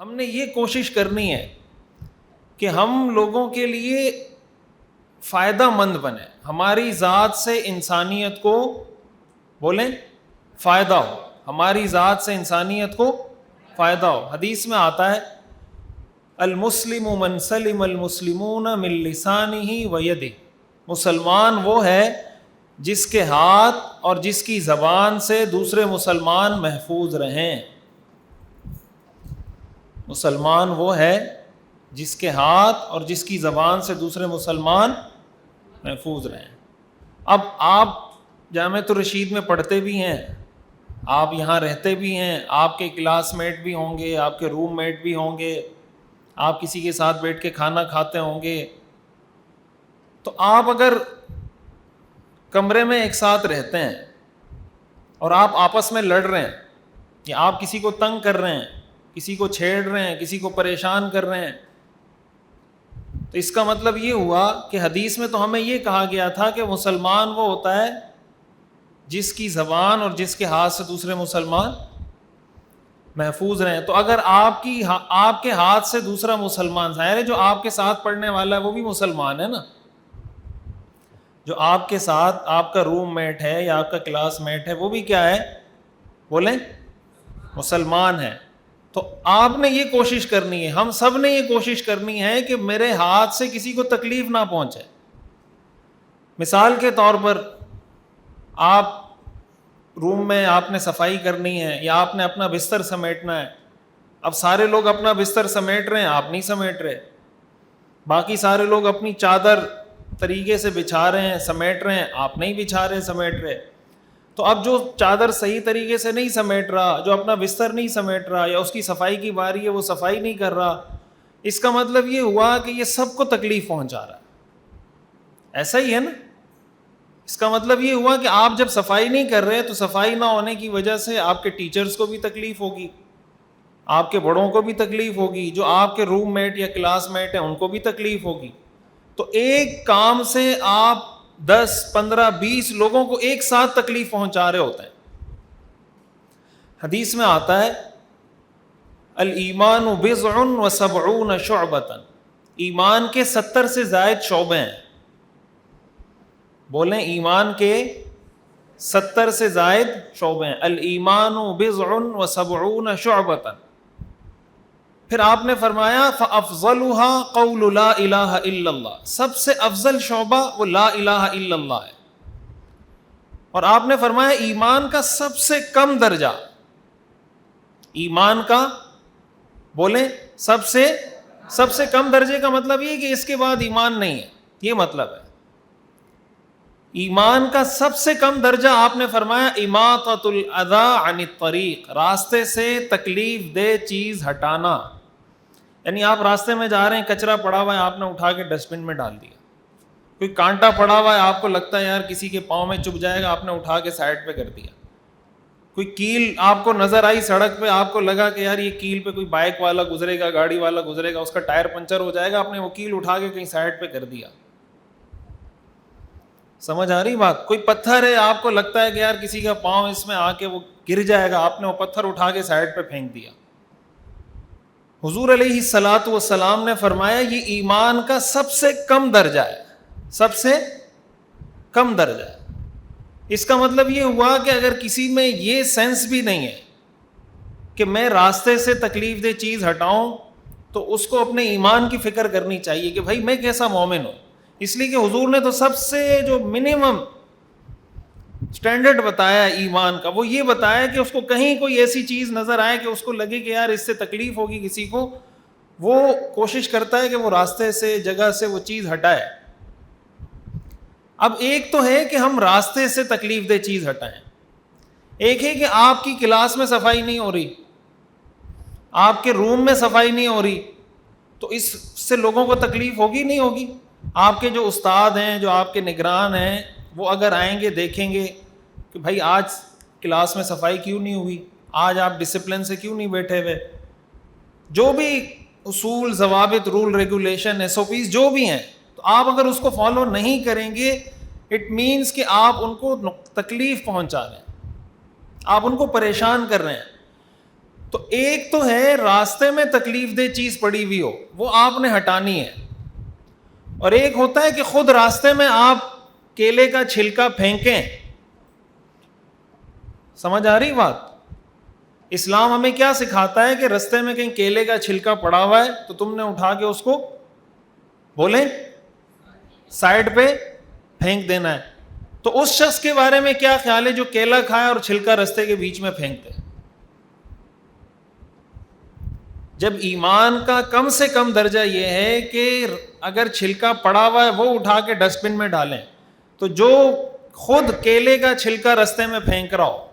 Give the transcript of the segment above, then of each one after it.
ہم نے یہ کوشش کرنی ہے کہ ہم لوگوں کے لیے فائدہ مند بنے, ہماری ذات سے انسانیت کو بولیں فائدہ ہو, ہماری ذات سے انسانیت کو فائدہ ہو. حدیث میں آتا ہے المسلم من سلم المسلمون من لسانہ ویدہ, مسلمان وہ ہے جس کے ہاتھ اور جس کی زبان سے دوسرے مسلمان محفوظ رہیں. مسلمان وہ ہے جس کے ہاتھ اور جس کی زبان سے دوسرے مسلمان محفوظ رہیں. اب آپ جامعۃ الرشید میں پڑھتے بھی ہیں, آپ یہاں رہتے بھی ہیں, آپ کے کلاس میٹ بھی ہوں گے, آپ کے روم میٹ بھی ہوں گے, آپ کسی کے ساتھ بیٹھ کے کھانا کھاتے ہوں گے. تو آپ اگر کمرے میں ایک ساتھ رہتے ہیں اور آپ آپس میں لڑ رہے ہیں یا آپ کسی کو تنگ کر رہے ہیں, کسی کو چھیڑ رہے ہیں, کسی کو پریشان کر رہے ہیں, تو اس کا مطلب یہ ہوا کہ حدیث میں تو ہمیں یہ کہا گیا تھا کہ مسلمان وہ ہوتا ہے جس کی زبان اور جس کے ہاتھ سے دوسرے مسلمان محفوظ رہیں. تو اگر آپ کے ہاتھ سے دوسرا مسلمان, ظاہر ہے جو آپ کے ساتھ پڑھنے والا ہے وہ بھی مسلمان ہے نا, جو آپ کے ساتھ آپ کا روم میٹ ہے یا آپ کا کلاس میٹ ہے وہ بھی کیا ہے, بولیں مسلمان ہے. تو آپ نے یہ کوشش کرنی ہے, ہم سب نے یہ کوشش کرنی ہے کہ میرے ہاتھ سے کسی کو تکلیف نہ پہنچے. مثال کے طور پر آپ روم میں آپ نے صفائی کرنی ہے یا آپ نے اپنا بستر سمیٹنا ہے. اب سارے لوگ اپنا بستر سمیٹ رہے ہیں, آپ نہیں سمیٹ رہے, باقی سارے لوگ اپنی چادر طریقے سے بچھا رہے ہیں, سمیٹ رہے ہیں, آپ نہیں بچھا رہے, سمیٹ رہے. تو اب جو چادر صحیح طریقے سے نہیں سمیٹ رہا, جو اپنا بستر نہیں سمیٹ رہا, یا اس کی صفائی کی باری ہے وہ صفائی نہیں کر رہا, اس کا مطلب یہ ہوا کہ یہ سب کو تکلیف پہنچا رہا ہے. ایسا ہی ہے نا, اس کا مطلب یہ ہوا کہ آپ جب صفائی نہیں کر رہے تو صفائی نہ ہونے کی وجہ سے آپ کے ٹیچرز کو بھی تکلیف ہوگی, آپ کے بڑوں کو بھی تکلیف ہوگی, جو آپ کے روم میٹ یا کلاس میٹ ہیں ان کو بھی تکلیف ہوگی. تو ایک کام سے آپ 10, 15, 20 لوگوں کو ایک ساتھ تکلیف پہنچا رہے ہوتے ہیں. حدیث میں آتا ہے الایمان بضع و 70 شعبۃ, ایمان کے 70 سے زائد شعبے ہیں. بولیں ایمان کے 70 سے زائد شعبے ہیں. الایمان بضع و 70 شعبۃ. پھر آپ نے فرمایا فافضلها قول لا الہ الا اللہ, سب سے افضل شعبہ وہ لا الہ الا اللہ ہے. اور آپ نے فرمایا ایمان کا سب سے کم درجہ, ایمان کا بولیں سب سے کم درجے کا مطلب یہ کہ اس کے بعد ایمان نہیں ہے, یہ مطلب ہے. ایمان کا سب سے کم درجہ آپ نے فرمایا اماطۃ الاذی عن الطریق, راستے سے تکلیف دہ چیز ہٹانا. یعنی آپ راستے میں جا رہے ہیں, کچرا پڑا ہوا ہے, آپ نے اٹھا کے ڈسٹ بن میں ڈال دیا. کوئی کانٹا پڑا ہوا ہے, آپ کو لگتا ہے یار کسی کے پاؤں میں چبھ جائے گا, آپ نے اٹھا کے سائڈ پہ کر دیا. کوئی کیل آپ کو نظر آئی سڑک پہ, آپ کو لگا کہ یار یہ کیل پہ کوئی بائک والا گزرے گا, گاڑی والا گزرے گا, اس کا ٹائر پنچر ہو جائے گا, آپ نے وہ کیل اٹھا کے کہیں سائڈ پہ کر دیا. سمجھ آ رہی بات؟ کوئی پتھر ہے, آپ کو لگتا ہے کہ یار کسی کا پاؤں اس میں آ کے وہ گر جائے گا, آپ نے وہ پتھر اٹھا کے سائڈ پہ پھینک دیا. حضور علیہ الصلوۃ والسلام نے فرمایا یہ ایمان کا سب سے کم درجہ ہے, سب سے کم درجہ ہے. اس کا مطلب یہ ہوا کہ اگر کسی میں یہ سینس بھی نہیں ہے کہ میں راستے سے تکلیف دہ چیز ہٹاؤں, تو اس کو اپنے ایمان کی فکر کرنی چاہیے کہ بھائی میں کیسا مومن ہوں. اس لیے کہ حضور نے تو سب سے جو منیمم سٹینڈرڈ بتایا ایمان کا, وہ یہ بتایا کہ اس کو کہیں کوئی ایسی چیز نظر آئے کہ اس کو لگے کہ یار اس سے تکلیف ہوگی کسی کو, وہ کوشش کرتا ہے کہ وہ راستے سے جگہ سے وہ چیز ہٹائے. اب ایک تو ہے کہ ہم راستے سے تکلیف دہ چیز ہٹائیں, ایک ہے کہ آپ کی کلاس میں صفائی نہیں ہو رہی, آپ کے روم میں صفائی نہیں ہو رہی, تو اس سے لوگوں کو تکلیف ہوگی نہیں ہوگی. آپ کے جو استاد ہیں, جو آپ کے نگران ہیں, وہ اگر آئیں گے دیکھیں گے کہ بھائی آج کلاس میں صفائی کیوں نہیں ہوئی, آج آپ ڈسپلن سے کیوں نہیں بیٹھے ہوئے, جو بھی اصول, ضوابط, رول, ریگولیشن, SOPs جو بھی ہیں, تو آپ اگر اس کو فالو نہیں کریں گے, اٹ مینس کہ آپ ان کو تکلیف پہنچا رہے ہیں, آپ ان کو پریشان کر رہے ہیں. تو ایک تو ہے راستے میں تکلیف دہ چیز پڑی ہوئی ہو، وہ آپ نے ہٹانی ہے، اور ایک ہوتا ہے کہ خود راستے میں آپ کیلے کا چھلکا پھینکیں. سمجھ آ رہی بات؟ اسلام ہمیں کیا سکھاتا ہے کہ رستے میں کہیں کیلے کا چھلکا پڑا ہوا ہے تو تم نے اٹھا کے اس کو بولیں سائڈ پہ پھینک دینا ہے. تو اس شخص کے بارے میں کیا خیال ہے جو کیلا کھائے اور چھلکا رستے کے بیچ میں پھینک دے؟ جب ایمان کا کم سے کم درجہ یہ ہے کہ اگر چھلکا پڑا ہوا ہے وہ اٹھا کے ڈسٹ بن میں ڈالیں، تو جو خود کیلے کا چھلکا رستے میں پھینک رہا ہو،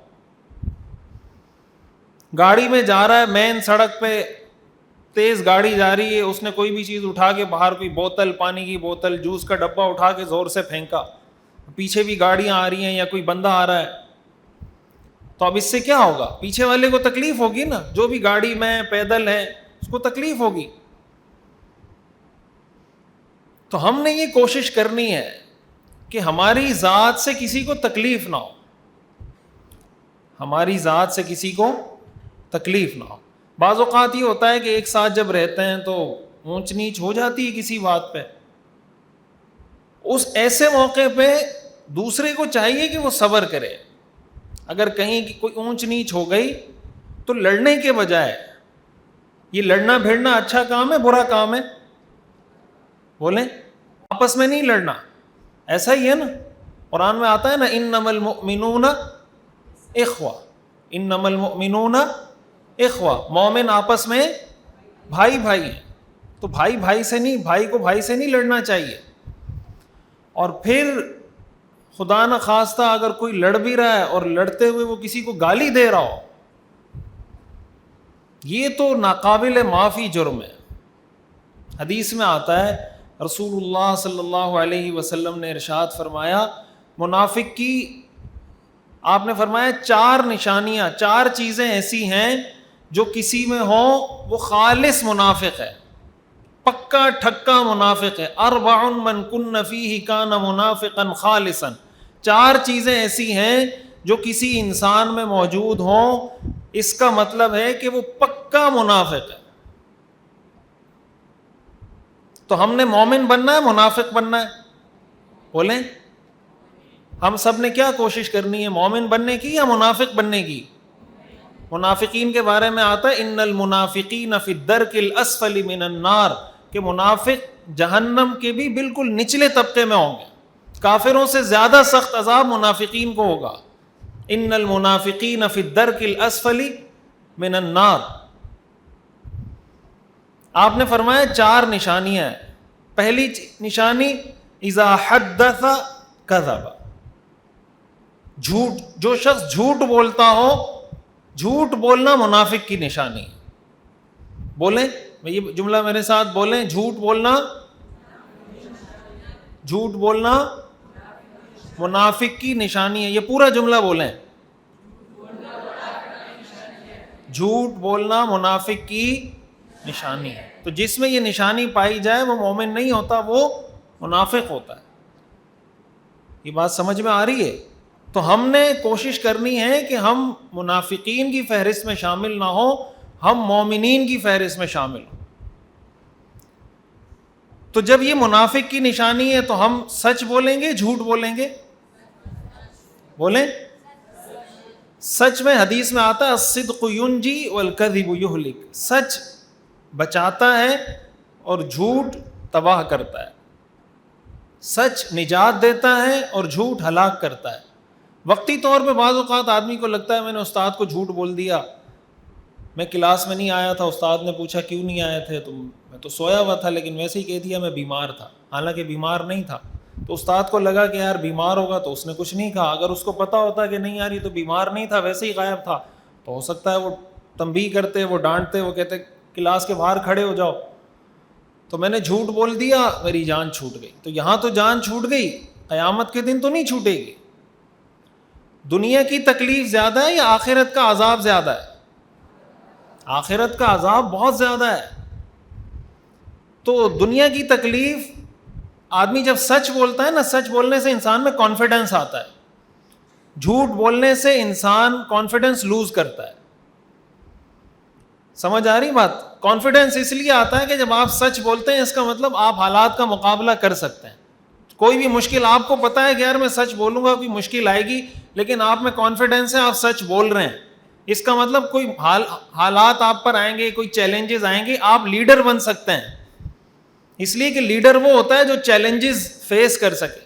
گاڑی میں جا رہا ہے، مین سڑک پہ تیز گاڑی جا رہی ہے، اس نے کوئی بھی چیز اٹھا کے باہر، کوئی بوتل، پانی کی بوتل، جوس کا ڈبہ اٹھا کے زور سے پھینکا، پیچھے بھی گاڑیاں آ رہی ہیں یا کوئی بندہ آ رہا ہے، تو اب اس سے کیا ہوگا؟ پیچھے والے کو تکلیف ہوگی نا، جو بھی گاڑی میں پیدل ہے اس کو تکلیف ہوگی. تو ہم نے یہ کوشش کرنی ہے کہ ہماری ذات سے کسی کو تکلیف نہ ہو، ہماری ذات سے کسی کو تکلیف نہ ہو. بعض اوقات یہ ہوتا ہے کہ ایک ساتھ جب رہتے ہیں تو اونچ نیچ ہو جاتی ہے کسی بات پہ، اس ایسے موقع پہ دوسرے کو چاہیے کہ وہ صبر کرے. اگر کہیں کوئی اونچ نیچ ہو گئی تو لڑنے کے بجائے، یہ لڑنا بھیڑنا اچھا کام ہے برا کام ہے؟ بولیں، آپس میں نہیں لڑنا، ایسا ہی ہے نا، قرآن میں آتا ہے نا انما المؤمنون اخوہ، انما المؤمنون اخوہ، مومن آپس میں بھائی بھائی ہیں. تو بھائی بھائی سے نہیں، بھائی کو بھائی سے نہیں لڑنا چاہیے. اور پھر خدا نہ خواستہ اگر کوئی لڑ بھی رہا ہے اور لڑتے ہوئے وہ کسی کو گالی دے رہا ہو، یہ تو ناقابل معافی جرم ہے. حدیث میں آتا ہے، رسول اللہ صلی اللہ علیہ وسلم نے ارشاد فرمایا، منافق کی، آپ نے فرمایا 4 نشانیاں، 4 چیزیں ایسی ہیں جو کسی میں ہوں وہ خالص منافق ہے، پکا ٹھکا منافق ہے. 4 من کن فیہ کان منافقا خالصا، 4 چیزیں ایسی ہیں جو کسی انسان میں موجود ہوں، اس کا مطلب ہے کہ وہ پکا منافق ہے. تو ہم نے مومن بننا ہے منافق بننا ہے؟ بولیں، ہم سب نے کیا کوشش کرنی ہے، مومن بننے کی یا منافق بننے کی؟ منافقین کے بارے میں آتا ہے ان المنافقین فی الدرک الاسفل من النار، کہ منافق جہنم کے بھی بالکل نچلے طبقے میں ہوں گے، کافروں سے زیادہ سخت عذاب منافقین کو ہوگا. ان المنافقین فی الدرک الاسفل من النار. آپ نے فرمایا 4 نشانیاں ہیں. پہلی نشانی اذا حدث کذب، جھوٹ، جو شخص جھوٹ بولتا ہو، جھوٹ بولنا منافق کی نشانی ہے. بولیں، یہ جملہ میرے ساتھ بولیں، جھوٹ بولنا، جھوٹ بولنا منافق کی نشانی ہے. یہ پورا جملہ بولیں، جھوٹ بولنا منافق کی نشانی ہے. تو جس میں یہ نشانی پائی جائے وہ مومن نہیں ہوتا، وہ منافق ہوتا ہے. یہ بات سمجھ میں آ رہی ہے؟ تو ہم نے کوشش کرنی ہے کہ ہم منافقین کی فہرست میں شامل نہ ہوں، ہم مومنین کی فہرست میں شامل ہوں. تو جب یہ منافق کی نشانی ہے تو ہم سچ بولیں گے جھوٹ بولیں گے؟ بولیں، سچ میں حدیث میں آتا ہے الصدق ینجی والکذب یہلک، سچ بچاتا ہے اور جھوٹ تباہ کرتا ہے. سچ نجات دیتا ہے اور جھوٹ ہلاک کرتا ہے. وقتی طور پہ بعض اوقات آدمی کو لگتا ہے میں نے استاد کو جھوٹ بول دیا، میں کلاس میں نہیں آیا تھا، استاد نے پوچھا کیوں نہیں آئے تھے، تو میں تو سویا ہوا تھا، لیکن ویسے ہی کہہ دیا میں بیمار تھا، حالانکہ بیمار نہیں تھا. تو استاد کو لگا کہ یار بیمار ہوگا تو اس نے کچھ نہیں کہا. اگر اس کو پتا ہوتا کہ نہیں یار یہ تو بیمار نہیں تھا، ویسے ہی غائب تھا، تو ہو سکتا ہے وہ تنبیہ کرتے، وہ ڈانٹتے، وہ کہتے کلاس کے باہر کھڑے ہو جاؤ. تو میں نے جھوٹ بول دیا، میری جان چھوٹ گئی. تو یہاں تو جان چھوٹ گئی، قیامت کے دن تو نہیں چھوٹے گی. دنیا کی تکلیف زیادہ ہے یا آخرت کا عذاب زیادہ ہے؟ آخرت کا عذاب بہت زیادہ ہے. تو دنیا کی تکلیف، آدمی جب سچ بولتا ہے نا، سچ بولنے سے انسان میں کانفیڈنس آتا ہے، جھوٹ بولنے سے انسان کانفیڈنس لوز کرتا ہے. سمجھ آ رہی بات؟ کانفیڈینس اس لیے آتا ہے کہ جب آپ سچ بولتے ہیں اس کا مطلب آپ حالات کا مقابلہ کر سکتے ہیں. کوئی بھی مشکل آپ کو پتا ہے کہ یار میں سچ بولوں گا کوئی مشکل آئے گی, لیکن آپ میں کانفیڈینس ہے, آپ سچ بول رہے ہیں, اس کا مطلب کوئی حالات آپ پر آئیں گے, کوئی چیلنجز آئیں گے, آپ لیڈر بن سکتے ہیں. اس لیے کہ لیڈر وہ ہوتا ہے جو چیلنجز فیس کر سکے.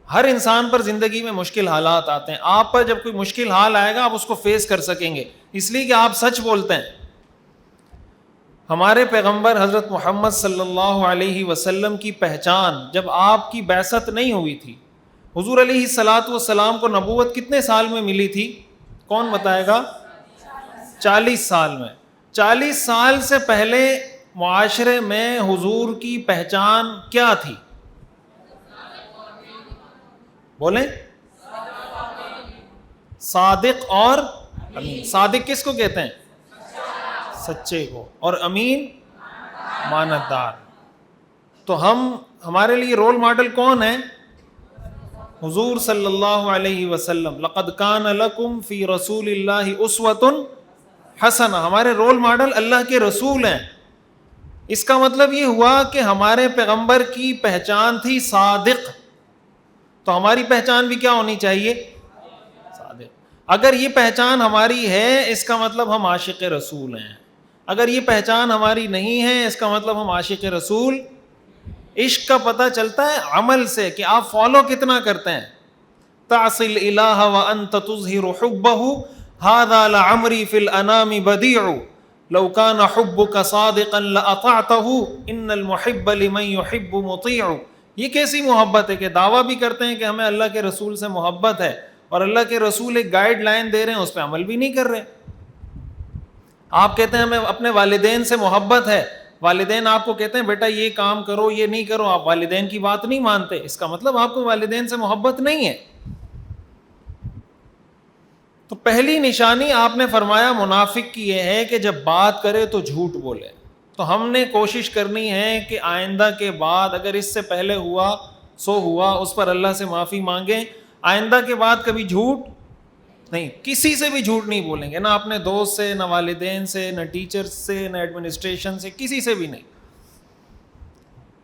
ہر انسان پر زندگی میں مشکل حالات آتے ہیں, آپ پر جب کوئی مشکل حال آئے گا آپ اس کو فیس کر سکیں گے, اس لیے کہ آپ سچ بولتے ہیں. ہمارے پیغمبر حضرت محمد صلی اللہ علیہ وسلم کی پہچان جب آپ کی بعثت نہیں ہوئی تھی, حضور علیہ الصلاۃ والسلام کو نبوت کتنے سال میں ملی تھی؟ کون بتائے گا؟ 40 سال میں. 40 سال سے پہلے معاشرے میں حضور کی پہچان کیا تھی؟ بولیں. صادق اور امین. صادق کس کو کہتے ہیں؟ سچے کو. اور امین امانتدار. تو ہمارے لیے رول ماڈل کون ہے؟ حضور صلی اللہ علیہ وسلم. لقد کان لکم فی رسول اللہ اسوۃ حسنہ. ہمارے رول ماڈل اللہ کے رسول ہیں. اس کا مطلب یہ ہوا کہ ہمارے پیغمبر کی پہچان تھی صادق, تو ہماری پہچان بھی کیا ہونی چاہیے؟ صادق. اگر یہ پہچان ہماری ہے اس کا مطلب ہم عاشق رسول ہیں. اگر یہ پہچان ہماری نہیں ہے اس کا مطلب ہم عاشق رسول. عشق کا پتہ چلتا ہے عمل سے, کہ آپ فالو کتنا کرتے ہیں. تعصی الالہ وانت تظہر حبہ ھذا لعمری فی الانام بدیع لو کان حبک صادقا لاطعتہ ان المحب لمن یحب مطیع. یہ کیسی محبت ہے کہ دعویٰ بھی کرتے ہیں کہ ہمیں اللہ کے رسول سے محبت ہے, اور اللہ کے رسول ایک گائیڈ لائن دے رہے ہیں اس پہ عمل بھی نہیں کر رہے. آپ کہتے ہیں ہمیں اپنے والدین سے محبت ہے, والدین آپ کو کہتے ہیں بیٹا یہ کام کرو یہ نہیں کرو, آپ والدین کی بات نہیں مانتے, اس کا مطلب آپ کو والدین سے محبت نہیں ہے. تو پہلی نشانی آپ نے فرمایا منافق کی یہ ہے کہ جب بات کرے تو جھوٹ بولے. تو ہم نے کوشش کرنی ہے کہ آئندہ کے بعد اگر اس سے پہلے ہوا سو ہوا اس پر اللہ سے معافی مانگیں. آئندہ کے بعد کبھی جھوٹ نہیں, کسی سے بھی جھوٹ نہیں بولیں گے, نہ اپنے دوست سے, نہ والدین سے, نہ ٹیچر سے, نہ ایڈمنسٹریشن سے, کسی سے بھی نہیں.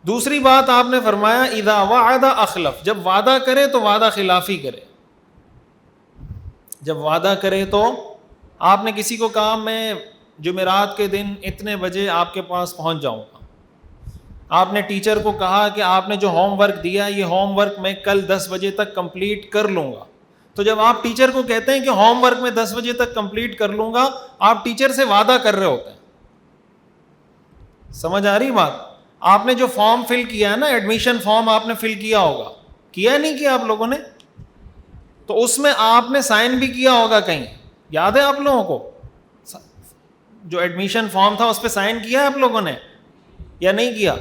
دوسری بات آپ نے فرمایا اذا وعد اخلف. جب وعدہ کرے تو وعدہ خلافی کرے. جب وعدہ کرے تو آپ نے کسی کو کہا میں جمعرات کے دن اتنے بجے آپ کے پاس پہنچ جاؤں گا. آپ نے ٹیچر کو کہا کہ آپ نے جو ہوم ورک دیا یہ ہوم ورک میں کل 10 بجے تک کمپلیٹ کر لوں گا. تو جب آپ ٹیچر کو کہتے ہیں کہ ہوم ورک میں 10 بجے تک کمپلیٹ کر لوں گا, آپ ٹیچر سے وعدہ کر رہے ہوتے ہیں. سمجھ آ رہی بات؟ آپ نے جو فارم فل کیا ہے نا, ایڈمیشن فارم آپ نے فل کیا ہوگا, کیا نہیں کیا آپ لوگوں نے؟ تو اس میں آپ نے سائن بھی کیا ہوگا کہیں, یاد ہے آپ لوگوں کو؟ جو ایڈمیشن فارم تھا اس پہ سائن کیا ہے آپ لوگوں نے یا نہیں کیا؟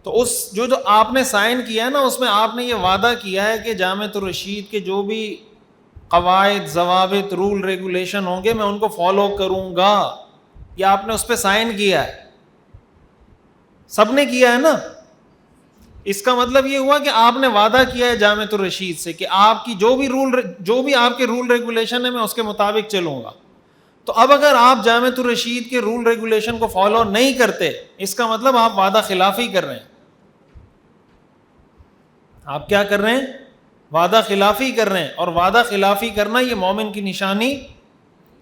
تو اس جو آپ نے سائن کیا ہے نا اس میں آپ نے یہ وعدہ کیا ہے کہ جامعۃ الرشید کے جو بھی قواعد ضوابط رول ریگولیشن ہوں گے میں ان کو فالو کروں گا. یہ آپ نے اس پہ سائن کیا ہے, سب نے کیا ہے نا. اس کا مطلب یہ ہوا کہ آپ نے وعدہ کیا ہے جامعۃ الرشید سے کہ آپ کی جو بھی آپ کے رول ریگولیشن ہے میں اس کے مطابق چلوں گا. تو اب اگر آپ جامعۃ الرشید کے رول ریگولیشن کو فالو نہیں کرتے اس کا مطلب آپ وعدہ خلافی کر رہے ہیں. آپ کیا کر رہے ہیں؟ وعدہ خلافی کر رہے ہیں, اور وعدہ خلافی کرنا یہ مومن کی نشانی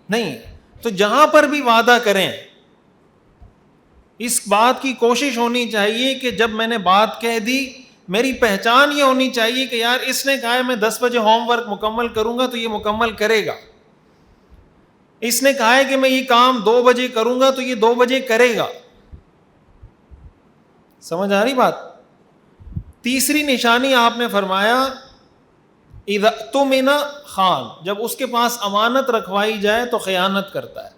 نہیں. تو جہاں پر بھی وعدہ کریں اس بات کی کوشش ہونی چاہیے کہ جب میں نے بات کہہ دی میری پہچان یہ ہونی چاہیے کہ یار اس نے کہا ہے میں 10 بجے ہوم ورک مکمل کروں گا تو یہ مکمل کرے گا. اس نے کہا ہے کہ میں یہ کام 2 بجے کروں گا تو یہ 2 بجے کرے گا. سمجھ آ رہی بات؟ تیسری نشانی آپ نے فرمایا اذا اؤتمن خان. جب اس کے پاس امانت رکھوائی جائے تو خیانت کرتا ہے.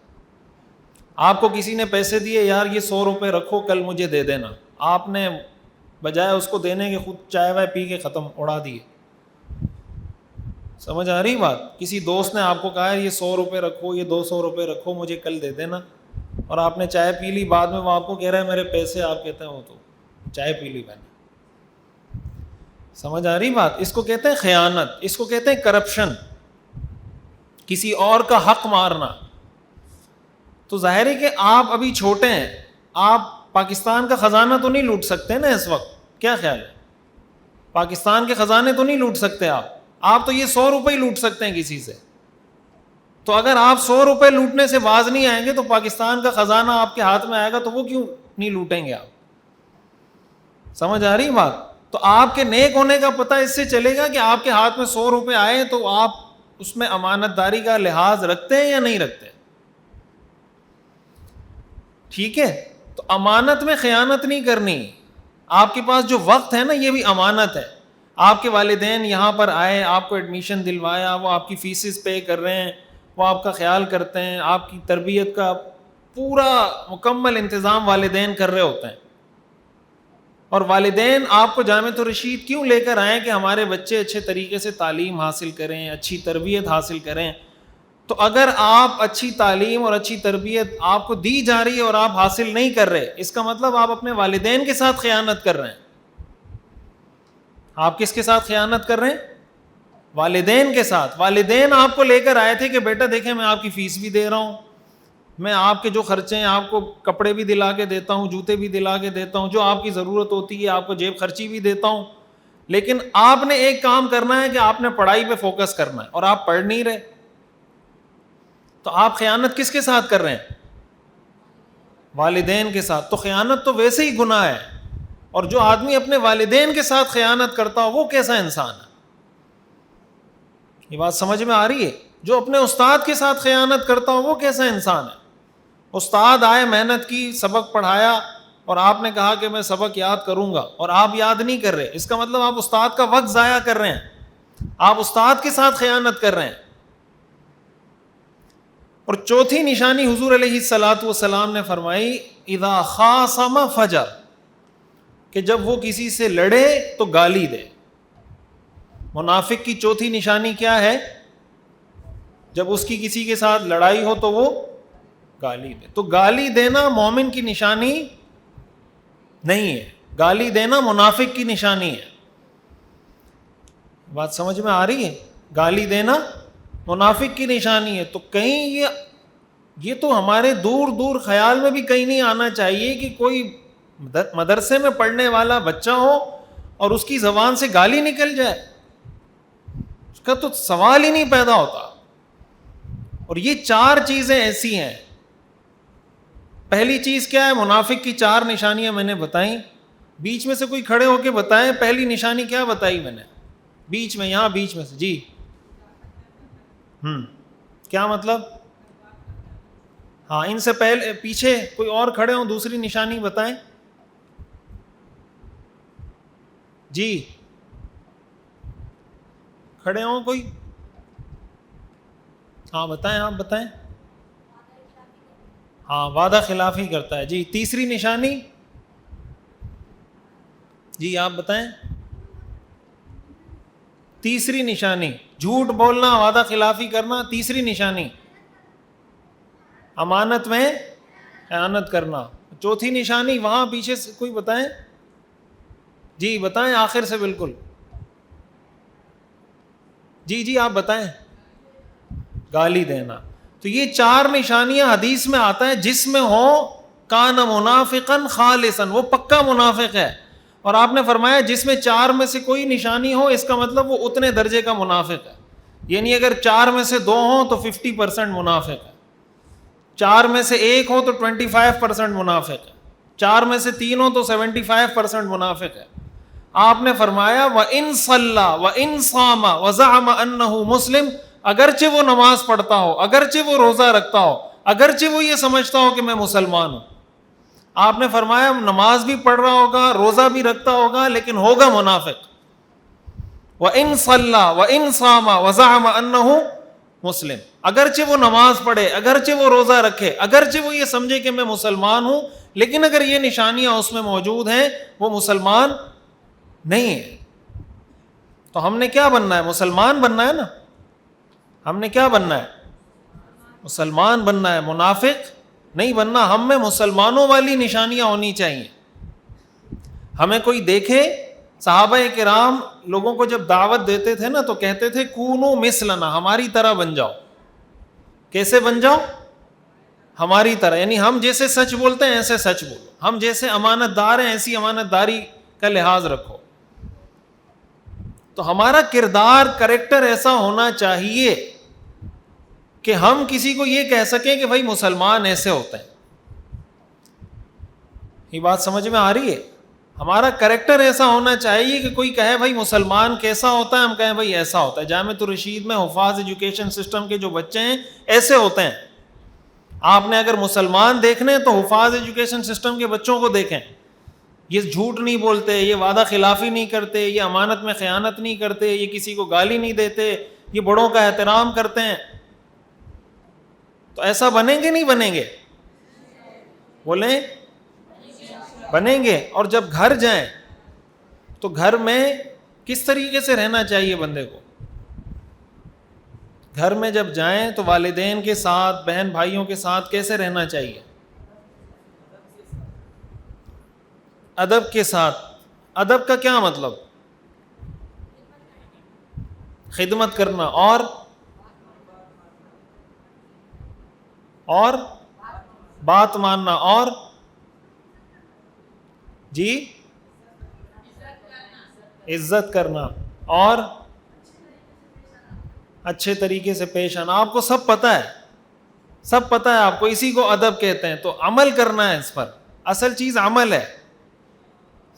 آپ کو کسی نے پیسے دیے, یار یہ 100 روپے رکھو کل مجھے دے دینا, آپ نے بجائے اس کو دینے کے خود چائے وائے پی کے ختم اڑا دیے. سمجھ آ رہی بات؟ کسی دوست نے آپ کو کہا ہے یہ 100 روپے رکھو یہ 200 روپے رکھو مجھے کل دے دینا, اور آپ نے چائے پی لی, بعد میں وہ آپ کو کہہ رہا ہے میرے پیسے, آپ کہتے ہیں وہ تو چائے پی لی میں نے. سمجھ آ رہی بات؟ اس کو کہتے ہیں خیانت, اس کو کہتے ہیں کرپشن, کسی اور کا حق مارنا. تو ظاہر ہے کہ آپ ابھی چھوٹے ہیں, آپ پاکستان کا خزانہ تو نہیں لوٹ سکتے نا اس وقت, کیا خیال ہے؟ پاکستان کے خزانے تو نہیں لوٹ سکتے آپ تو یہ 100 روپے ہی لوٹ سکتے ہیں کسی سے. تو اگر آپ 100 روپے لوٹنے سے باز نہیں آئیں گے تو پاکستان کا خزانہ آپ کے ہاتھ میں آئے گا تو وہ کیوں نہیں لوٹیں گے آپ؟ سمجھ آ رہی بات؟ تو آپ کے نیک ہونے کا پتہ اس سے چلے گا کہ آپ کے ہاتھ میں 100 روپے آئے تو آپ اس میں امانت داری کا لحاظ رکھتے ہیں یا نہیں رکھتے. ٹھیک ہے, تو امانت میں خیانت نہیں کرنی. آپ کے پاس جو وقت ہے نا یہ بھی امانت ہے. آپ کے والدین یہاں پر آئے, آپ کو ایڈمیشن دلوایا, وہ آپ کی فیسز پے کر رہے ہیں, وہ آپ کا خیال کرتے ہیں, آپ کی تربیت کا پورا مکمل انتظام والدین کر رہے ہوتے ہیں. اور والدین آپ کو جامعۃ الرشید کیوں لے کر آئیں کہ ہمارے بچے اچھے طریقے سے تعلیم حاصل کریں, اچھی تربیت حاصل کریں. تو اگر آپ اچھی تعلیم اور اچھی تربیت آپ کو دی جا رہی ہے اور آپ حاصل نہیں کر رہے, اس کا مطلب آپ اپنے والدین کے ساتھ خیانت کر رہے ہیں. آپ کس کے ساتھ خیانت کر رہے ہیں؟ والدین کے ساتھ. والدین آپ کو لے کر آئے تھے کہ بیٹا دیکھیں میں آپ کی فیس بھی دے رہا ہوں, میں آپ کے جو خرچے ہیں آپ کو کپڑے بھی دلا کے دیتا ہوں, جوتے بھی دلا کے دیتا ہوں, جو آپ کی ضرورت ہوتی ہے آپ کو جیب خرچی بھی دیتا ہوں, لیکن آپ نے ایک کام کرنا ہے کہ آپ نے پڑھائی پہ فوکس کرنا ہے اور آپ پڑھ نہیں رہے. تو آپ خیانت کس کے ساتھ کر رہے ہیں؟ والدین کے ساتھ. تو خیانت تو ویسے ہی گناہ ہے, اور جو آدمی اپنے والدین کے ساتھ خیانت کرتا ہو وہ کیسا انسان ہے؟ یہ بات سمجھ میں آ رہی ہے؟ جو اپنے استاد کے ساتھ خیانت کرتا ہو وہ کیسا انسان ہے؟ استاد آئے, محنت کی, سبق پڑھایا, اور آپ نے کہا کہ میں سبق یاد کروں گا اور آپ یاد نہیں کر رہے, اس کا مطلب آپ استاد کا وقت ضائع کر رہے ہیں, آپ استاد کے ساتھ خیانت کر رہے ہیں. اور چوتھی نشانی حضور علیہ الصلوۃ والسلام نے فرمائی اذا خاصم فجر, کہ جب وہ کسی سے لڑے تو گالی دے. منافق کی چوتھی نشانی کیا ہے؟ جب اس کی کسی کے ساتھ لڑائی ہو تو وہ گالی دے. تو گالی دینا مومن کی نشانی نہیں ہے, گالی دینا منافق کی نشانی ہے. بات سمجھ میں آ رہی ہے؟ گالی دینا منافق کی نشانی ہے. تو کہیں یہ تو ہمارے دور دور خیال میں بھی کہیں نہیں آنا چاہیے کہ کوئی مدرسے میں پڑھنے والا بچہ ہو اور اس کی زبان سے گالی نکل جائے, اس کا تو سوال ہی نہیں پیدا ہوتا. اور یہ 4 چیزیں ایسی ہیں. پہلی چیز کیا ہے؟ منافق کی 4 نشانیاں میں نے بتائیں. بیچ میں سے کوئی کھڑے ہو کے بتائیں پہلی نشانی کیا بتائی میں نے؟ بیچ میں, یہاں بیچ میں سے, جی. کیا مطلب؟ ہاں, ان سے پہلے پیچھے کوئی اور کھڑے ہوں, دوسری نشانی بتائیں. جی کھڑے ہوں کوئی؟ ہاں بتائیں, آپ بتائیں. ہاں, وعدہ خلافی کرتا ہے. جی تیسری نشانی, جی آپ بتائیں. تیسری نشانی جھوٹ بولنا, وعدہ خلافی کرنا. تیسری نشانی امانت میں خیانت کرنا. چوتھی نشانی وہاں پیچھے سے کوئی بتائیں. جی بتائیں آخر سے, بالکل. جی آپ بتائیں. گالی دینا. تو یہ 4 نشانیاں حدیث میں آتا ہے جس میں ہو کان منافقا خالصا, وہ پکا منافق ہے. اور آپ نے فرمایا جس میں 4 میں سے کوئی نشانی ہو اس کا مطلب وہ اتنے درجے کا منافق ہے. یعنی اگر 4 میں سے 2 ہوں تو 50% منافق ہے, 4 میں سے 1 ہو تو 25% منافق ہے, 4 میں سے 3 ہو تو 75% منافق ہے. آپ نے فرمایا وَإِن صَلَّى وَإِن صَامَ وَزَعَمَ أَنَّهُ مسلم, اگرچہ وہ نماز پڑھتا ہو, اگرچہ وہ روزہ رکھتا ہو, اگرچہ وہ یہ سمجھتا ہو کہ میں مسلمان ہوں. آپ نے فرمایا نماز بھی پڑھ رہا ہوگا, روزہ بھی رکھتا ہوگا, لیکن ہوگا منافق. وَإِن صَلَّى وَإِن صَامَ وَزَعَمَ أَنَّهُ مسلم, اگرچہ وہ نماز پڑھے, اگرچہ وہ روزہ رکھے, اگرچہ وہ یہ سمجھے کہ میں مسلمان ہوں, لیکن اگر یہ نشانیاں اس میں موجود ہیں وہ مسلمان نہیں ہے. تو ہم نے کیا بننا ہے؟ مسلمان بننا ہے نا. ہم نے کیا بننا ہے؟ مسلمان بننا ہے, منافق نہیں بننا. ہم میں مسلمانوں والی نشانیاں ہونی چاہیے. ہمیں کوئی دیکھے, صحابہ کرام لوگوں کو جب دعوت دیتے تھے نا تو کہتے تھے کونو مثلنا, ہماری طرح بن جاؤ. کیسے بن جاؤ؟ ہماری طرح، یعنی ہم جیسے سچ بولتے ہیں ایسے سچ بولو، ہم جیسے امانت دار ہیں ایسی امانت داری کا لحاظ رکھو. تو ہمارا کردار، کریکٹر ایسا ہونا چاہیے کہ ہم کسی کو یہ کہہ سکیں کہ بھائی مسلمان ایسے ہوتے ہیں. یہ بات سمجھ میں آ رہی ہے؟ ہمارا کریکٹر ایسا ہونا چاہیے کہ کوئی کہے بھائی مسلمان کیسا ہوتا ہے، ہم کہیں بھائی ایسا ہوتا ہے. جامعۃ الرشید میں حفاظ ایجوکیشن سسٹم کے جو بچے ہیں ایسے ہوتے ہیں. آپ نے اگر مسلمان دیکھنے تو حفاظ ایجوکیشن سسٹم کے بچوں کو دیکھیں. یہ جھوٹ نہیں بولتے، یہ وعدہ خلافی نہیں کرتے، یہ امانت میں خیانت نہیں کرتے، یہ کسی کو گالی نہیں دیتے، یہ بڑوں کا احترام کرتے ہیں. تو ایسا بنیں گے نہیں بنیں گے؟ بولیں بنیں گے. اور جب گھر جائیں تو گھر میں کس طریقے سے رہنا چاہیے بندے کو؟ گھر میں جب جائیں تو والدین کے ساتھ، بہن بھائیوں کے ساتھ کیسے رہنا چاہیے؟ ادب کے ساتھ. ادب کا کیا مطلب؟ خدمت کرنا اور بات ماننا اور جی عزت کرنا اور اچھے طریقے سے پیش آنا. آپ کو سب پتہ ہے، سب پتہ ہے آپ کو، اسی کو ادب کہتے ہیں. تو عمل کرنا ہے اس پر، اصل چیز عمل ہے.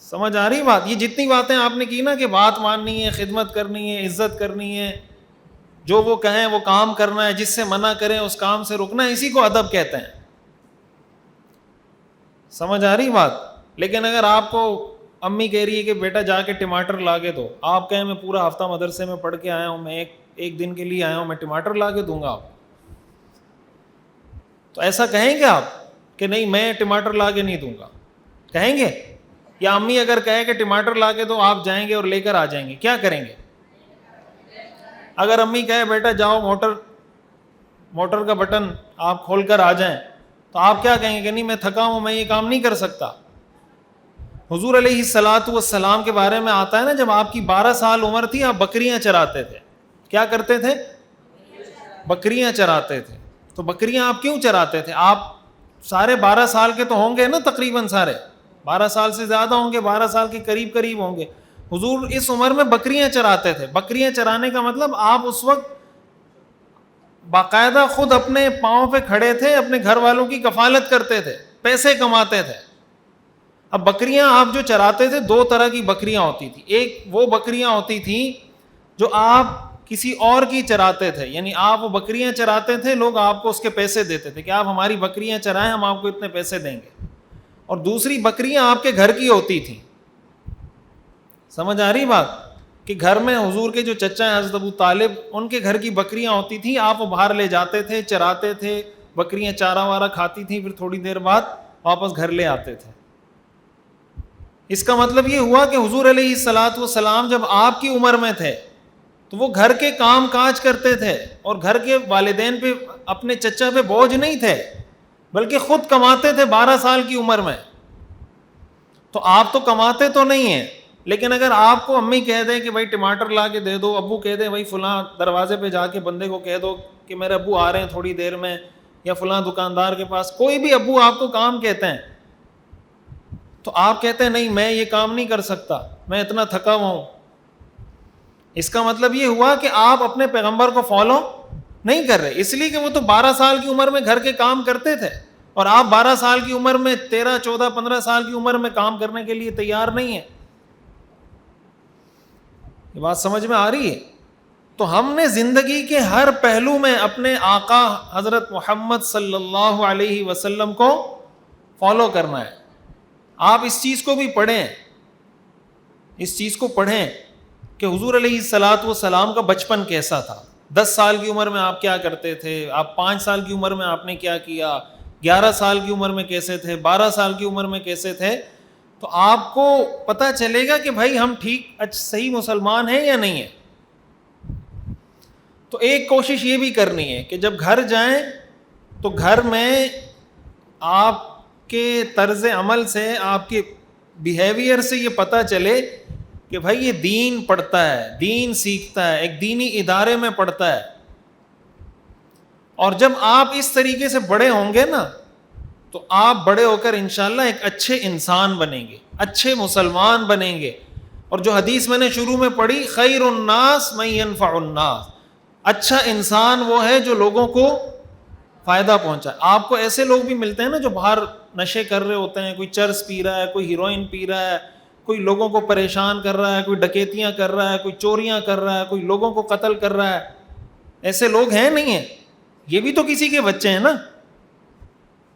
سمجھ آ رہی بات؟ یہ جتنی باتیں آپ نے کی نا کہ بات ماننی ہے، خدمت کرنی ہے، عزت کرنی ہے، جو وہ کہیں وہ کام کرنا ہے، جس سے منع کریں اس کام سے رکنا ہے، اسی کو ادب کہتے ہیں. سمجھ آ رہی بات؟ لیکن اگر آپ کو امی کہہ رہی ہے کہ بیٹا جا کے ٹماٹر لا کے دو، آپ کہیں میں پورا ہفتہ مدرسے میں پڑھ کے آیا ہوں، میں ایک دن کے لیے آیا ہوں، میں ٹماٹر لا کے دوں گا آپ، تو ایسا کہیں گے آپ کہ نہیں میں ٹماٹر لا کے نہیں دوں گا؟ کہیں گے؟ یا امی اگر کہے کہ ٹماٹر لا کے دو، آپ جائیں گے اور لے کر آ جائیں گے، کیا کریں گے؟ اگر امی کہے بیٹا جاؤ موٹر کا بٹن آپ کھول کر آ جائیں، تو آپ کیا کہیں گے کہ نہیں میں تھکا ہوں، میں یہ کام نہیں کر سکتا. حضور علیہ الصلوۃ والسلام کے بارے میں آتا ہے نا، جب آپ کی 12 سال عمر تھی آپ بکریاں چراتے تھے. کیا کرتے تھے؟ بکریاں چراتے تھے. تو بکریاں آپ کیوں چراتے تھے؟ آپ سارے 12 سال کے تو ہوں گے نا، تقریباً سارے 12 سال سے زیادہ ہوں گے، 12 سال کے قریب ہوں گے. حضور اس عمر میں بکریاں چراتے تھے. بکریاں چرانے کا مطلب آپ اس وقت باقاعدہ خود اپنے پاؤں پہ کھڑے تھے، اپنے گھر والوں کی کفالت کرتے تھے، پیسے کماتے تھے. اب بکریاں آپ جو چراتے تھے، 2 طرح کی بکریاں ہوتی تھی. ایک وہ بکریاں ہوتی تھیں جو آپ کسی اور کی چراتے تھے، یعنی آپ وہ بکریاں چراتے تھے، لوگ آپ کو اس کے پیسے دیتے تھے کہ آپ ہماری بکریاں چرائیں، ہم آپ کو اتنے پیسے دیں گے. اور دوسری بکریاں آپ کے گھر کی ہوتی تھیں. سمجھ آ رہی بات؟ کہ گھر میں حضور کے جو چچا ہیں حضرت ابو طالب، ان کے گھر کی بکریاں ہوتی تھیں، آپ وہ باہر لے جاتے تھے، چراتے تھے، بکریاں چارہ وارہ کھاتی تھیں، پھر تھوڑی دیر بعد واپس گھر لے آتے تھے. اس کا مطلب یہ ہوا کہ حضور علیہ الصلوۃ والسلام جب آپ کی عمر میں تھے تو وہ گھر کے کام کاج کرتے تھے، اور گھر کے والدین پہ، اپنے چچا پہ بوجھ نہیں تھے، بلکہ خود کماتے تھے 12 سال کی عمر میں. تو آپ تو کماتے تو نہیں ہیں، لیکن اگر آپ کو امی کہہ دیں کہ بھائی ٹماٹر لا کے دے دو، ابو کہہ دیں بھائی فلاں دروازے پہ جا کے بندے کو کہہ دو کہ میرے ابو آ رہے ہیں تھوڑی دیر میں، یا فلاں دکاندار کے پاس، کوئی بھی ابو آپ کو کام کہتے ہیں، تو آپ کہتے ہیں نہیں میں یہ کام نہیں کر سکتا، میں اتنا تھکا ہوا ہوں. اس کا مطلب یہ ہوا کہ آپ اپنے پیغمبر کو فالو نہیں کر رہے، اس لیے کہ وہ تو 12 سال کی عمر میں گھر کے کام کرتے تھے، اور آپ 12 سال کی عمر میں 13, 14, 15 سال کی عمر میں کام کرنے کے لیے تیار نہیں ہیں. یہ بات سمجھ میں آ رہی ہے؟ تو ہم نے زندگی کے ہر پہلو میں اپنے آقا حضرت محمد صلی اللہ علیہ وسلم کو فالو کرنا ہے. آپ اس چیز کو بھی پڑھیں، اس چیز کو پڑھیں کہ حضور علیہ الصلوۃ والسلام کا بچپن کیسا تھا. 10 سال کی عمر میں آپ کیا کرتے تھے، آپ 5 سال کی عمر میں آپ نے کیا کیا، 11 سال کی عمر میں کیسے تھے، 12 سال کی عمر میں کیسے تھے. تو آپ کو پتہ چلے گا کہ بھائی ہم ٹھیک صحیح مسلمان ہیں یا نہیں ہیں. تو ایک کوشش یہ بھی کرنی ہے کہ جب گھر جائیں تو گھر میں آپ کے طرز عمل سے، آپ کے بیہیویئر سے یہ پتہ چلے کہ بھائی یہ دین پڑھتا ہے، دین سیکھتا ہے، ایک دینی ادارے میں پڑھتا ہے. اور جب آپ اس طریقے سے بڑے ہوں گے نا تو آپ بڑے ہو کر انشاءاللہ ایک اچھے انسان بنیں گے, اچھے مسلمان بنیں گے. اور جو حدیث میں نے شروع میں پڑھی, خیر الناس من ينفع الناس, اچھا انسان وہ ہے جو لوگوں کو فائدہ پہنچائے. آپ کو ایسے لوگ بھی ملتے ہیں نا جو باہر نشے کر رہے ہوتے ہیں, کوئی چرس پی رہا ہے, کوئی ہیروئن پی رہا ہے, کوئی لوگوں کو پریشان کر رہا ہے, کوئی ڈکیتیاں کر رہا ہے, کوئی چوریاں کر رہا ہے, کوئی لوگوں کو قتل کر رہا ہے. ایسے لوگ ہیں نہیں ہیں؟ یہ بھی تو کسی کے بچے ہیں نا.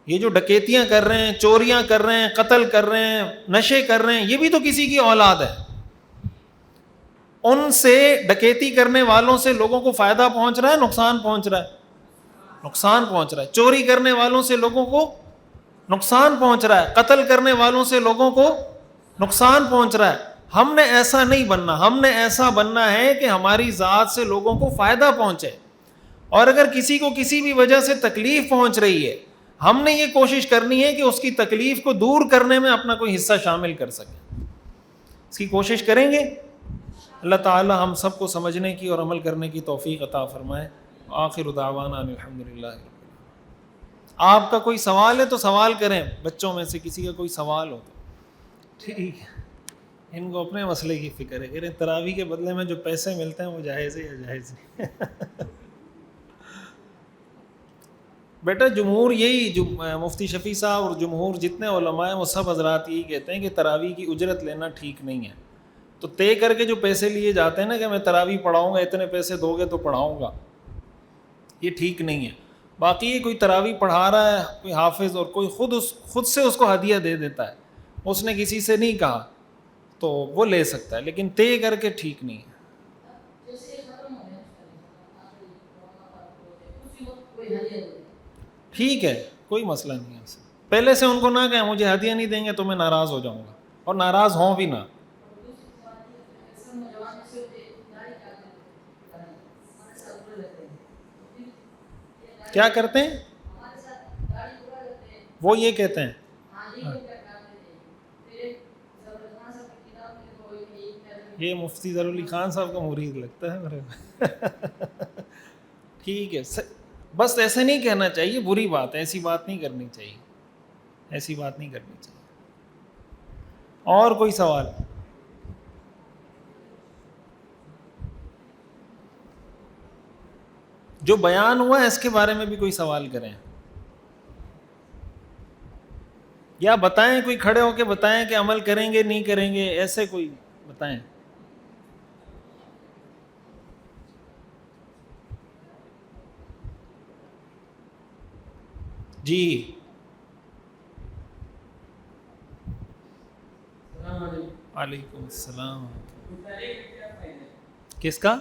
یہ جو ڈکیتیاں کر رہے ہیں, چوریاں کر رہے ہیں, قتل کر رہے ہیں, نشے کر رہے ہیں, یہ بھی تو کسی کی اولاد ہے. ان سے, ڈکیتی کرنے والوں سے لوگوں کو فائدہ پہنچ رہا ہے, نقصان پہنچ رہا ہے؟ نقصان پہنچ رہا ہے. چوری کرنے والوں سے لوگوں کو نقصان پہنچ رہا ہے, قتل کرنے والوں سے لوگوں کو نقصان پہنچ رہا ہے. ہم نے ایسا نہیں بننا, ہم نے ایسا بننا ہے کہ ہماری ذات سے لوگوں کو فائدہ پہنچے. اور اگر کسی کو کسی بھی وجہ سے تکلیف پہنچ رہی ہے, ہم نے یہ کوشش کرنی ہے کہ اس کی تکلیف کو دور کرنے میں اپنا کوئی حصہ شامل کر سکیں. اس کی کوشش کریں گے. اللہ تعالی ہم سب کو سمجھنے کی اور عمل کرنے کی توفیق عطا فرمائے. آخر دعوانا الحمدللہ. آپ کا کوئی سوال ہے تو سوال کریں, بچوں میں سے کسی کا کوئی سوال ہو تو. ٹھیک ہے, ان کو اپنے مسئلے کی فکر ہے, کہہ رہے تراویح کے بدلے میں جو پیسے ملتے ہیں وہ جائز ہے یا جائز نہیں؟ بیٹا جمہور یہی, مفتی شفیع صاحب اور جمہور جتنے علماء ہیں وہ سب حضرات یہی کہتے ہیں کہ تراویح کی اجرت لینا ٹھیک نہیں ہے. تو طے کر کے جو پیسے لیے جاتے ہیں نا کہ میں تراویح پڑھاؤں گا, اتنے پیسے دو گے تو پڑھاؤں گا, یہ ٹھیک نہیں ہے. باقی یہ کوئی تراویح پڑھا رہا ہے, کوئی حافظ, اور کوئی خود سے اس کو ہدیہ دے دیتا ہے, اس نے کسی سے نہیں کہا, تو وہ لے سکتا ہے, لیکن طے کر کے ٹھیک نہیں ہے. ٹھیک ہے, کوئی مسئلہ نہیں ہے. پہلے سے ان کو نہ کہیں مجھے ہدیہ نہیں دیں گے تو میں ناراض ہو جاؤں گا, اور ناراض ہوں بھی نہ. کیا کرتے ہیں وہ, یہ کہتے ہیں یہ مفتی ظہور علی خان صاحب کا مرید لگتا ہے میرے. ٹھیک ہے, بس ایسے نہیں کہنا چاہیے, بری بات ہے, ایسی بات نہیں کرنی چاہیے, ایسی بات نہیں کرنی چاہیے. اور کوئی سوال؟ جو بیان ہوا ہے اس کے بارے میں بھی کوئی سوال کریں, یا بتائیں, کوئی کھڑے ہو کے بتائیں کہ عمل کریں گے نہیں کریں گے, ایسے کوئی بتائیں. جی وعلیکم السلام. کس کا؟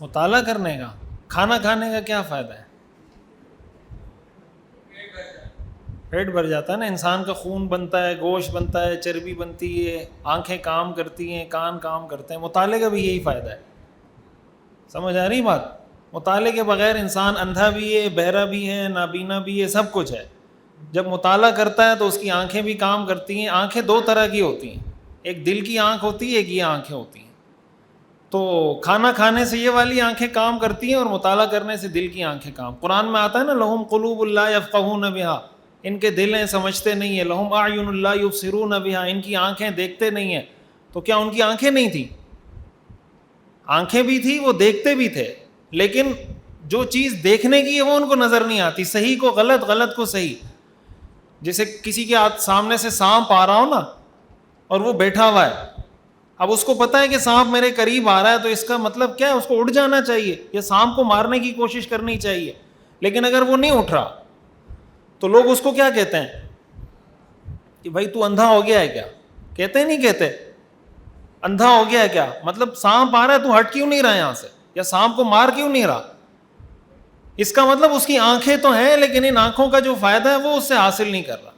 مطالعہ کرنے کا. کھانا کھانے کا کیا فائدہ ہے؟ پیٹ بھر جاتا ہے نا, انسان کا خون بنتا ہے, گوشت بنتا ہے, چربی بنتی ہے, آنکھیں کام کرتی ہیں, کان کام کرتے ہیں. مطالعے کا بھی یہی فائدہ ہے. سمجھ آ رہی بات؟ مطالعے کے بغیر انسان اندھا بھی ہے, بہرا بھی ہے, نابینا بھی ہے, سب کچھ ہے. جب مطالعہ کرتا ہے تو اس کی آنکھیں بھی کام کرتی ہیں. آنکھیں دو طرح کی ہوتی ہیں, ایک دل کی آنکھ ہوتی ہے, ایک یہ آنکھیں ہوتی ہیں. تو کھانا کھانے سے یہ والی آنکھیں کام کرتی ہیں, اور مطالعہ کرنے سے دل کی آنکھیں کام. قرآن میں آتا ہے نا, لہم قلوب لا یفقہون بہا, ان کے دل ہیں سمجھتے نہیں ہیں. لہم اعین لا یبصرون بہا, ان کی آنکھیں دیکھتے نہیں ہیں. تو کیا ان کی آنکھیں نہیں تھیں؟ آنکھیں بھی تھی, وہ دیکھتے بھی تھے, لیکن جو چیز دیکھنے کی ہے وہ ان کو نظر نہیں آتی. صحیح کو غلط, غلط کو صحیح. جیسے کسی کے سامنے سے سانپ آ رہا ہو نا, اور وہ بیٹھا ہوا ہے, اب اس کو پتا ہے کہ سانپ میرے قریب آ رہا ہے, تو اس کا مطلب کیا ہے, اس کو اٹھ جانا چاہیے یا سانپ کو مارنے کی کوشش کرنی چاہیے. لیکن اگر وہ نہیں اٹھ رہا تو لوگ اس کو کیا کہتے ہیں کہ بھائی تو اندھا ہو گیا ہے کیا؟ کہتے نہیں کہتے اندھا ہو گیا ہے کیا؟ مطلب سانپ آ رہا ہے, تو ہٹ کیوں نہیں رہا یہاں سے, یا سانپ کو مار کیوں نہیں رہا؟ اس کا مطلب اس کی آنکھیں تو ہیں, لیکن ان آنکھوں کا جو فائدہ ہے وہ اس سے حاصل نہیں کر رہا.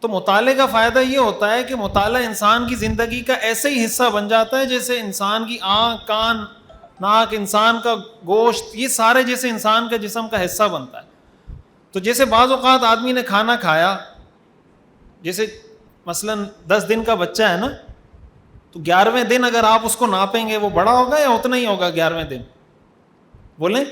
تو مطالعے کا فائدہ یہ ہوتا ہے کہ مطالعہ انسان کی زندگی کا ایسے ہی حصہ بن جاتا ہے جیسے انسان کی آنکھ, کان, ناک, انسان کا گوشت, یہ سارے جیسے انسان کا جسم کا حصہ بنتا ہے. تو جیسے بعض اوقات آدمی نے کھانا کھایا, جیسے مثلا 10 دن کا بچہ ہے نا, تو 11ویں دن اگر آپ اس کو ناپیں گے وہ بڑا ہوگا یا اتنا ہی ہوگا 11ویں دن؟ بولیں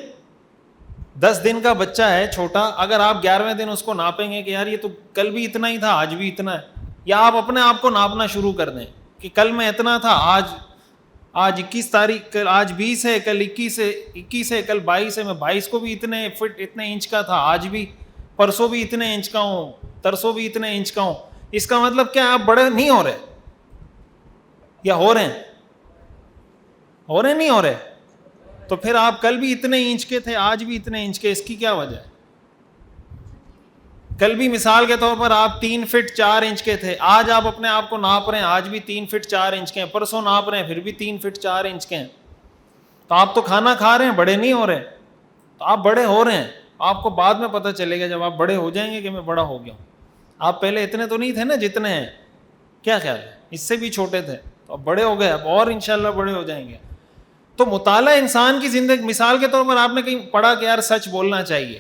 10 دن کا بچہ ہے چھوٹا, اگر آپ 11ویں دن اس کو ناپیں گے کہ یار یہ تو کل بھی اتنا ہی تھا آج بھی اتنا ہے, یا آپ اپنے آپ کو ناپنا شروع کر دیں کہ کل میں اتنا تھا, آج 21 تاریخ, آج 20 ہے, کل 21 ہے, کل 22 ہے, میں 22 کو بھی اتنے فٹ اتنے انچ کا تھا, آج بھی, پرسوں بھی اتنے انچ کا ہوں, ترسوں بھی اتنے انچ کا ہوں. اس کا مطلب کیا آپ بڑے نہیں ہو رہے, یا ہو رہے ہیں نہیں ہو رہے؟ تو پھر آپ کل بھی اتنے انچ کے تھے, آج بھی اتنے انچ کے, اس کی کیا وجہ ہے؟ کل بھی مثال کے طور پر آپ 3 فٹ 4 انچ کے تھے, آج آپ اپنے آپ کو ناپ رہے ہیں, آج بھی 3 فٹ 4 انچ کے ہیں, پرسوں ناپ رہے ہیں پھر بھی 3 فٹ 4 انچ کے ہیں. تو آپ تو کھانا کھا رہے ہیں, بڑے نہیں ہو رہے. تو آپ بڑے ہو رہے ہیں, آپ کو بعد میں پتہ چلے گا جب آپ بڑے ہو جائیں گے کہ میں بڑا ہو گیا ہوں. آپ پہلے اتنے تو نہیں تھے نا جتنے ہیں, کیا خیال ہے؟ اس سے بھی چھوٹے تھے, تو اب بڑے ہو گئے, اب اور انشاءاللہ بڑے ہو جائیں گے. تو مطالعہ انسان کی زندگی, مثال کے طور پر آپ نے کہیں پڑھا کہ یار سچ بولنا چاہیے,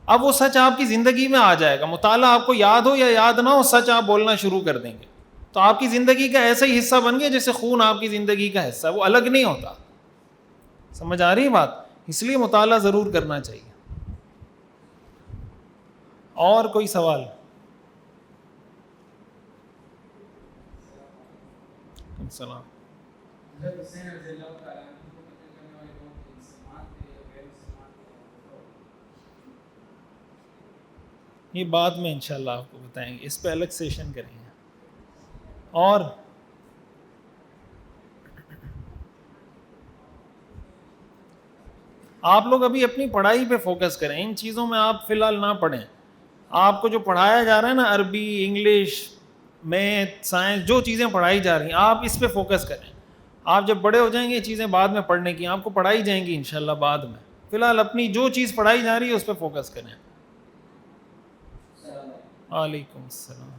اب وہ سچ آپ کی زندگی میں آ جائے گا. مطالعہ آپ کو یاد ہو یا یاد نہ ہو, سچ آپ بولنا شروع کر دیں گے, تو آپ کی زندگی کا ایسا ہی حصہ بن گیا جیسے خون آپ کی زندگی کا حصہ, وہ الگ نہیں ہوتا. سمجھ آ رہی بات؟ اس لیے مطالعہ ضرور کرنا چاہیے. اور کوئی سوال؟ السلام. یہ بعد میں انشاءاللہ آپ کو بتائیں گے, اس پہ الگ سیشن کریں گے. اور آپ لوگ ابھی اپنی پڑھائی پہ فوکس کریں, ان چیزوں میں آپ فی الحال نہ پڑھیں. آپ کو جو پڑھایا جا رہا ہے نا, عربی, انگلش, میتھ, سائنس, جو چیزیں پڑھائی جا رہی ہیں آپ اس پہ فوکس کریں. آپ جب بڑے ہو جائیں گے یہ چیزیں بعد میں پڑھنے کی آپ کو پڑھائی جائیں گی انشاءاللہ بعد میں. فی الحال اپنی جو چیز پڑھائی جا رہی ہے اس پہ فوکس کریں. وعلیکم السلام.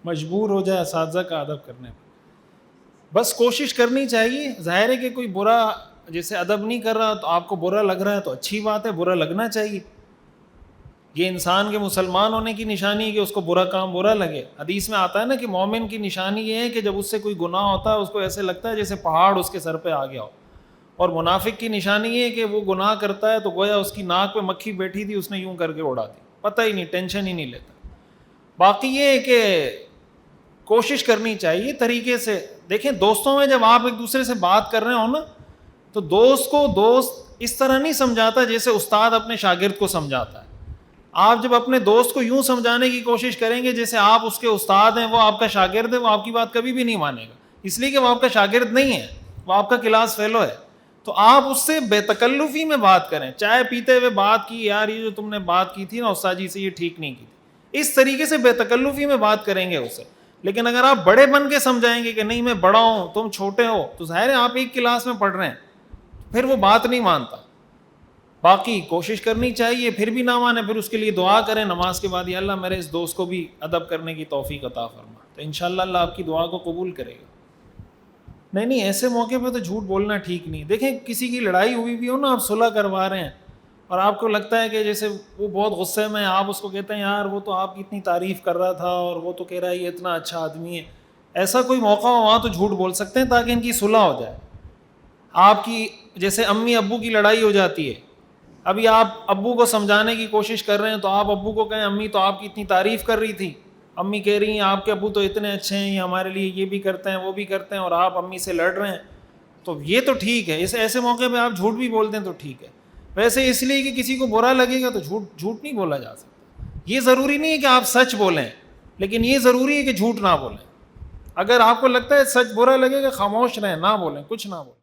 مجبور ہو جائے اساتذہ کا ادب کرنے پہ, بس کوشش کرنی چاہیے. ظاہر ہے کہ کوئی برا جیسے ادب نہیں کر رہا تو آپ کو برا لگ رہا ہے تو اچھی بات ہے, برا لگنا چاہیے. یہ انسان کے مسلمان ہونے کی نشانی ہے کہ اس کو برا کام برا لگے. حدیث میں آتا ہے نا کہ مومن کی نشانی یہ ہے کہ جب اس سے کوئی گناہ ہوتا ہے اس کو ایسے لگتا ہے جیسے پہاڑ اس کے سر پہ آ گیا ہو. اور منافق کی نشانی یہ ہے کہ وہ گناہ کرتا ہے تو گویا اس کی ناک پہ مکھی بیٹھی تھی, اس نے یوں کر کے اڑا دی, پتہ ہی نہیں, ٹینشن ہی نہیں لیتا. باقی یہ ہے کہ کوشش کرنی چاہیے طریقے سے. دیکھیں دوستوں میں جب آپ ایک دوسرے سے بات کر رہے ہو نا, تو دوست کو دوست اس طرح نہیں سمجھاتا جیسے استاد اپنے شاگرد کو سمجھاتا ہے. آپ جب اپنے دوست کو یوں سمجھانے کی کوشش کریں گے جیسے آپ اس کے استاد ہیں, وہ آپ کا شاگرد ہے, وہ آپ کی بات کبھی بھی نہیں مانے گا, اس لیے کہ وہ آپ کا شاگرد نہیں ہے, وہ آپ کا کلاس فیلو ہے. تو آپ اس سے بے تکلفی میں بات کریں. چائے پیتے ہوئے بات کی, یار یہ جو تم نے بات کی تھی نا استاد جی سے یہ ٹھیک نہیں کی تھی, اس طریقے سے بے تکلفی میں بات کریں گے اسے. لیکن اگر آپ بڑے بن کے سمجھائیں گے کہ نہیں میں بڑا ہوں تم چھوٹے ہو, تو ظاہر ہے آپ ایک کلاس میں پڑھ رہے ہیں, پھر وہ بات نہیں مانتا. باقی کوشش کرنی چاہیے, پھر بھی نہ مانے پھر اس کے لیے دعا کریں نماز کے بعد, یا اللہ میرے اس دوست کو بھی ادب کرنے کی توفیق عطا فرما, تو انشاءاللہ اللہ آپ کی دعا کو قبول کرے گا. نہیں ایسے موقع پہ تو جھوٹ بولنا ٹھیک نہیں. دیکھیں کسی کی لڑائی ہوئی بھی ہو نا, آپ صلح کروا رہے ہیں اور آپ کو لگتا ہے کہ جیسے وہ بہت غصے میں, آپ اس کو کہتے ہیں یار وہ تو آپ کی اتنی تعریف کر رہا تھا اور وہ تو کہہ رہا ہے یہ اتنا اچھا آدمی ہے, ایسا کوئی موقع ہو وہاں تو جھوٹ بول سکتے ہیں تاکہ ان کی صلح ہو جائے. آپ کی جیسے امی ابو کی لڑائی ہو جاتی ہے, ابھی آپ ابو کو سمجھانے کی کوشش کر رہے ہیں تو آپ ابو کو کہیں امی تو آپ کی اتنی تعریف کر رہی تھی, امی کہہ رہی ہیں آپ کے ابو تو اتنے اچھے ہیں, یہ ہمارے لیے یہ بھی کرتے ہیں وہ بھی کرتے ہیں, اور آپ امی سے لڑ رہے ہیں, تو یہ تو ٹھیک ہے. اس ایسے موقع پہ آپ جھوٹ بھی بولتے ہیں تو ٹھیک ہے. ویسے اس لیے کہ کسی کو برا لگے گا تو جھوٹ نہیں بولا جا سکتا. یہ ضروری نہیں ہے کہ آپ سچ بولیں, لیکن یہ ضروری ہے کہ جھوٹ نہ بولیں. اگر آپ کو لگتا ہے سچ برا لگے گا خاموش رہیں, نہ بولیں, کچھ نہ بولیں.